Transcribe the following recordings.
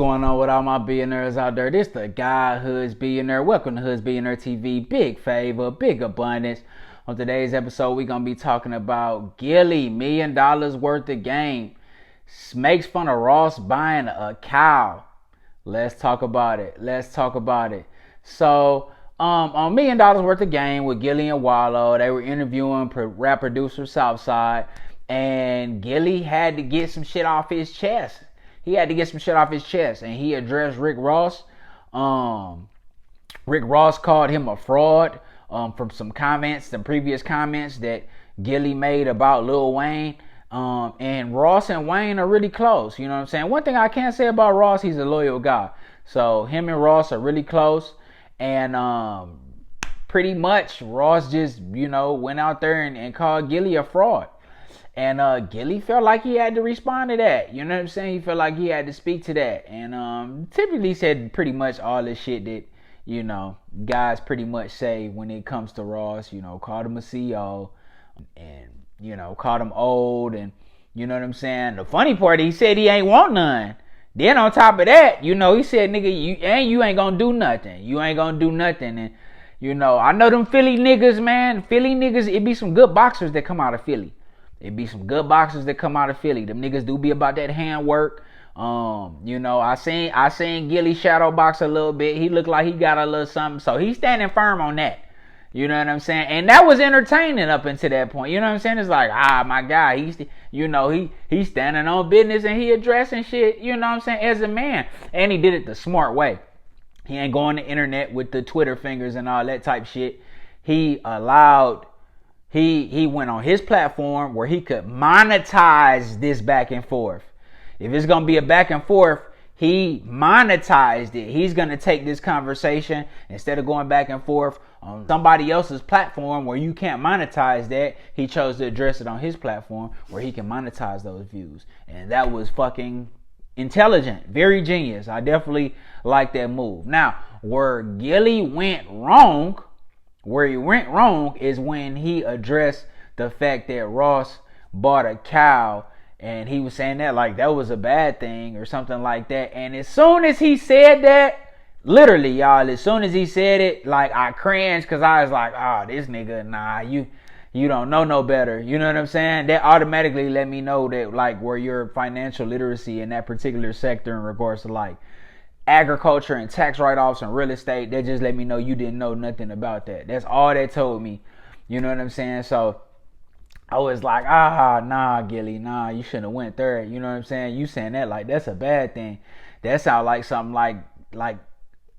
Going on with all my billionaires out there? This the guy Hoods Billionaire. Welcome to Hoods Billionaire TV. Big favor, big abundance. On today's episode, we're gonna be talking about Gillie, $1 million worth of game. Makes fun of Ross buying a cow. Let's talk about it. So, on $1 million worth of game with Gillie and Wallow, they were interviewing rap producer Southside, and Gillie had to get some shit off his chest. And he addressed Rick Ross. Rick Ross called him a fraud from some previous comments that Gillie made about Lil Wayne. And Ross and Wayne are really close. You know what I'm saying? One thing I can't say about Ross, he's a loyal guy. So him and Ross are really close. And pretty much Ross just, went out there and called Gillie a fraud. And Gillie felt like he had to respond to that. You know what I'm saying? He felt like he had to speak to that. And typically said pretty much all the shit that, guys pretty much say when it comes to Ross. Called him a CEO and, called him old. And, you know what I'm saying? The funny part, he said he ain't want none. Then on top of that, he said, nigga, you ain't gonna do nothing. And, I know them Philly niggas, man. Philly niggas, it be some good boxers that come out of Philly. Them niggas do be about that handwork. I seen Gillie shadow box a little bit. He looked like he got a little something. So he's standing firm on that. You know what I'm saying? And that was entertaining up until that point. You know what I'm saying? It's like, my guy, he's standing on business and he addressing shit, you know what I'm saying, as a man. And he did it the smart way. He ain't going to the internet with the Twitter fingers and all that type shit. He went on his platform where he could monetize this back and forth. If it's going to be a back and forth, he monetized it. He's going to take this conversation, instead of going back and forth on somebody else's platform where you can't monetize that, he chose to address it on his platform where he can monetize those views. And that was fucking intelligent, very genius. I definitely like that move. Now, where Gillie went wrong is when he addressed the fact that Ross bought a cow, and he was saying that like that was a bad thing or something like that. And as soon as he said that, literally, y'all, as soon as he said it, like, I cringed, because I was like, this nigga, nah, you don't know no better. You know what I'm saying? That automatically let me know that, like, where your financial literacy in that particular sector in regards to, like, agriculture and tax write-offs and real estate, that just let me know you didn't know nothing about that. That's all that told me. You know what I'm saying? So I was like, nah, Gillie, nah, you shouldn't have went there. You know what I'm saying? You saying that like that's a bad thing. That sounds like something like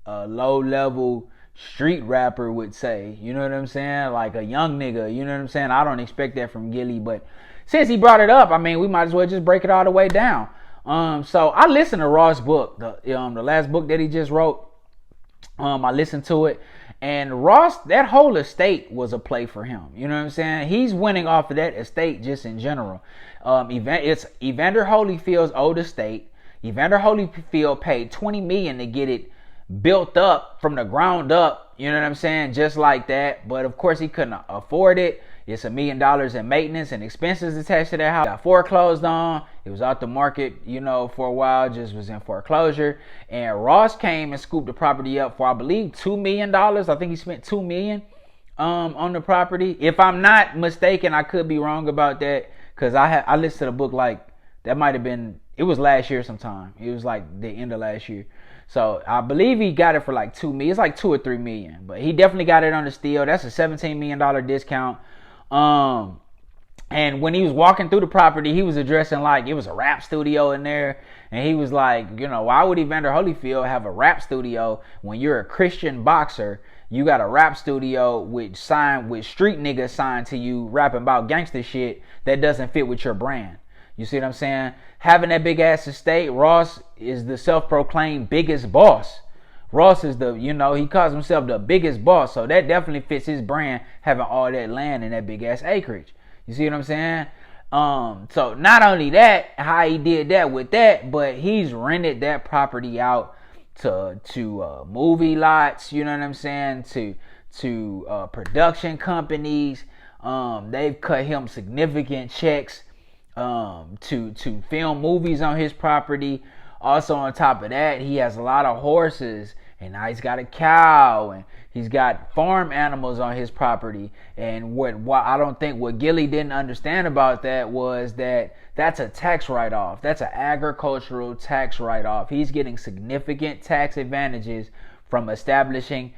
a low-level street rapper would say. You know what I'm saying? Like a young nigga. You know what I'm saying? I don't expect that from Gillie, but since he brought it up, I mean, we might as well just break it all the way down. So I listened to Ross' book, the last book that he just wrote. I listened to it, and Ross, that whole estate was a play for him. You know what I'm saying? He's winning off of that estate just in general. It's Evander Holyfield's old estate. Evander Holyfield paid $20 million to get it built up from the ground up. You know what I'm saying? Just like that. But of course he couldn't afford it. It's $1 million in maintenance and expenses attached to that house. Got foreclosed on. It was out the market, for a while. Just was in foreclosure. And Ross came and scooped the property up for, I believe, $2 million. I think he spent $2 million on the property. If I'm not mistaken, I could be wrong about that, because I listened to the book like that might have been. It was last year sometime. It was like the end of last year. So I believe he got it for like $2 million. It's like $2 or $3 million. But he definitely got it on the steal. That's a $17 million discount. And when he was walking through the property, he was addressing like it was a rap studio in there. And he was like, why would Evander Holyfield have a rap studio when you're a Christian boxer? You got a rap studio with street niggas signed to you rapping about gangster shit that doesn't fit with your brand. You see what I'm saying? Having that big ass estate, Ross is the self-proclaimed biggest boss. Ross is he calls himself the biggest boss. So that definitely fits his brand, having all that land and that big ass acreage. You see what I'm saying? So not only that, how he did that with that, but he's rented that property out to movie lots, you know what I'm saying? To production companies. They've cut him significant checks to film movies on his property. Also, on top of that, he has a lot of horses, and now he's got a cow, and he's got farm animals on his property. And what I don't think what Gillie didn't understand about that was that that's a tax write-off. That's an agricultural tax write-off. He's getting significant tax advantages from establishing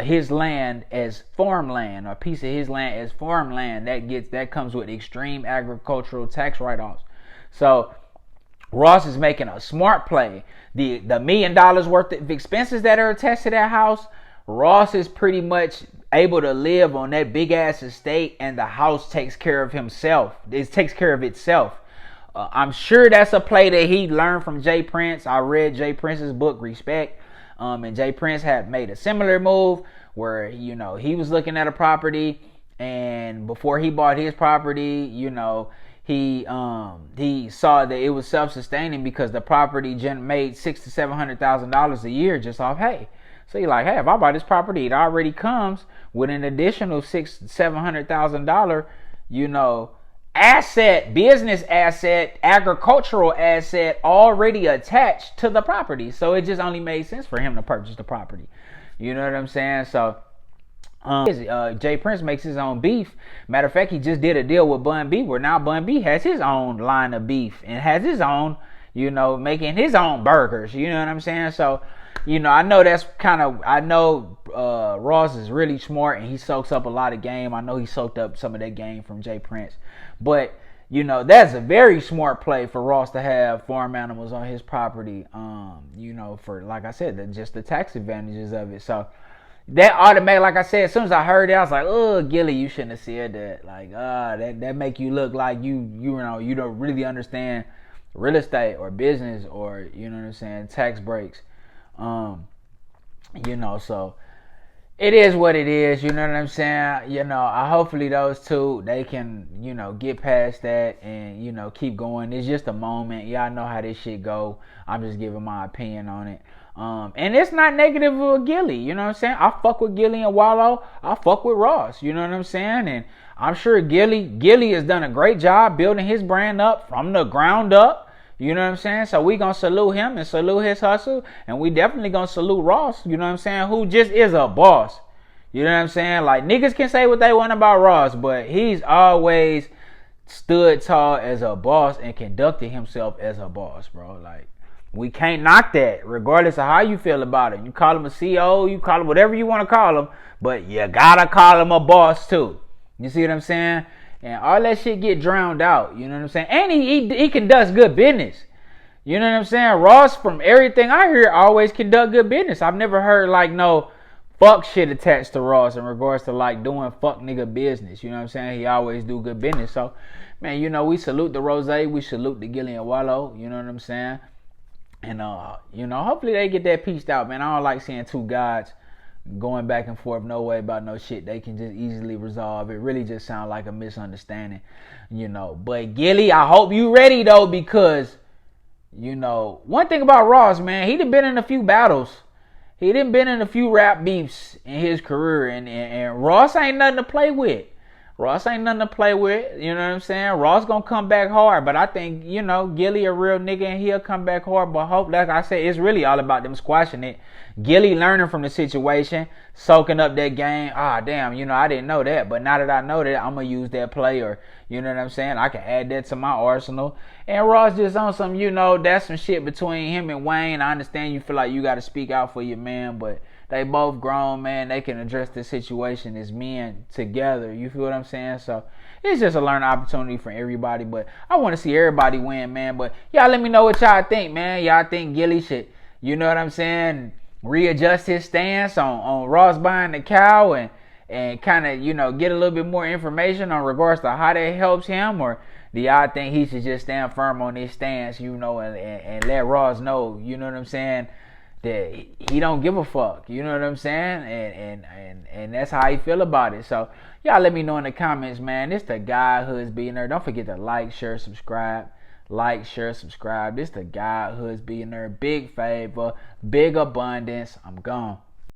his land as farmland, or a piece of his land as farmland. That comes with extreme agricultural tax write-offs. So Ross is making a smart play. The $1 million worth of expenses that are attached to that house, Ross is pretty much able to live on that big ass estate, and the house takes care of himself. It takes care of itself. I'm sure that's a play that he learned from Jay Prince. I read Jay Prince's book, Respect. And Jay Prince had made a similar move where, he was looking at a property, and before he bought his property, he saw that it was self-sustaining because the property made $600,000 to $700,000 a year just off hay. So you're like, hey, if I buy this property, it already comes with an additional $600,000 to $700,000, asset, business asset, agricultural asset already attached to the property. So it just only made sense for him to purchase the property. You know what I'm saying? So Jay Prince makes his own beef. Matter of fact, he just did a deal with Bun B, where now Bun B has his own line of beef and has his own, making his own burgers. You know what I'm saying? So, I know Ross is really smart, and he soaks up a lot of game. I know he soaked up some of that game from Jay Prince. But, that's a very smart play for Ross to have farm animals on his property, for, like I said, just the tax advantages of it. So that automatic, like I said, as soon as I heard it, I was like, oh, Gillie, you shouldn't have said that. Like, that make you look like you don't really understand real estate or business or, tax breaks. So it is what it is, you know what I'm saying? Hopefully those two, they can, get past that and, keep going. It's just a moment. Y'all know how this shit go. I'm just giving my opinion on it. And it's not negative of Gillie, you know what I'm saying? I fuck with Gillie and Wallow. I fuck with Ross, you know what I'm saying? And I'm sure Gillie has done a great job building his brand up from the ground up. You know what I'm saying? So we gonna salute him and salute his hustle. And we definitely gonna salute Ross, you know what I'm saying? Who just is a boss. You know what I'm saying? Like, niggas can say what they want about Ross, but he's always stood tall as a boss and conducted himself as a boss, bro. Like, we can't knock that, regardless of how you feel about it. You call him a CEO, you call him whatever you want to call him, but you gotta call him a boss too. You see what I'm saying? And all that shit get drowned out. You know what I'm saying? And he conducts good business. You know what I'm saying? Ross, from everything I hear, always conduct good business. I've never heard like no fuck shit attached to Ross in regards to like doing fuck nigga business. You know what I'm saying? He always do good business. So, man, we salute the Rose. We salute the Gillie and Wallow. You know what I'm saying? And, hopefully they get that pieced out, man. I don't like seeing two gods going back and forth no way about no shit they can just easily resolve. It really just sounds like a misunderstanding, But Gillie, I hope you ready though, because one thing about Ross, man, he done been in a few battles. He done been in a few rap beefs in his career, and Ross ain't nothing to play with. You know what I'm saying? Ross gonna come back hard, but I think, Gillie a real nigga and he'll come back hard. But hope, like I said, it's really all about them squashing it. Gillie learning from the situation, soaking up that game. Damn, I didn't know that, but now that I know that, I'm gonna use that play, or you know what I'm saying? I can add that to my arsenal. And Ross just on some, that's some shit between him and Wayne. I understand you feel like you gotta speak out for your man, but they both grown, man. They can address the situation as men together. You feel what I'm saying? So it's just a learning opportunity for everybody. But I want to see everybody win, man. But y'all let me know what y'all think, man. Y'all think Gillie should, you know what I'm saying, readjust his stance on Ross buying the cow and kind of, get a little bit more information on regards to how that helps him? Or do y'all think he should just stand firm on his stance, and let Ross know, you know what I'm saying, that he don't give a fuck, you know what I'm saying, and that's how he feel about it. So y'all let me know in the comments, man. This the guy hoodzbillionaire. Don't forget to like, share, subscribe. This the guy hoodzbillionaire. Big favor, big abundance. I'm gone.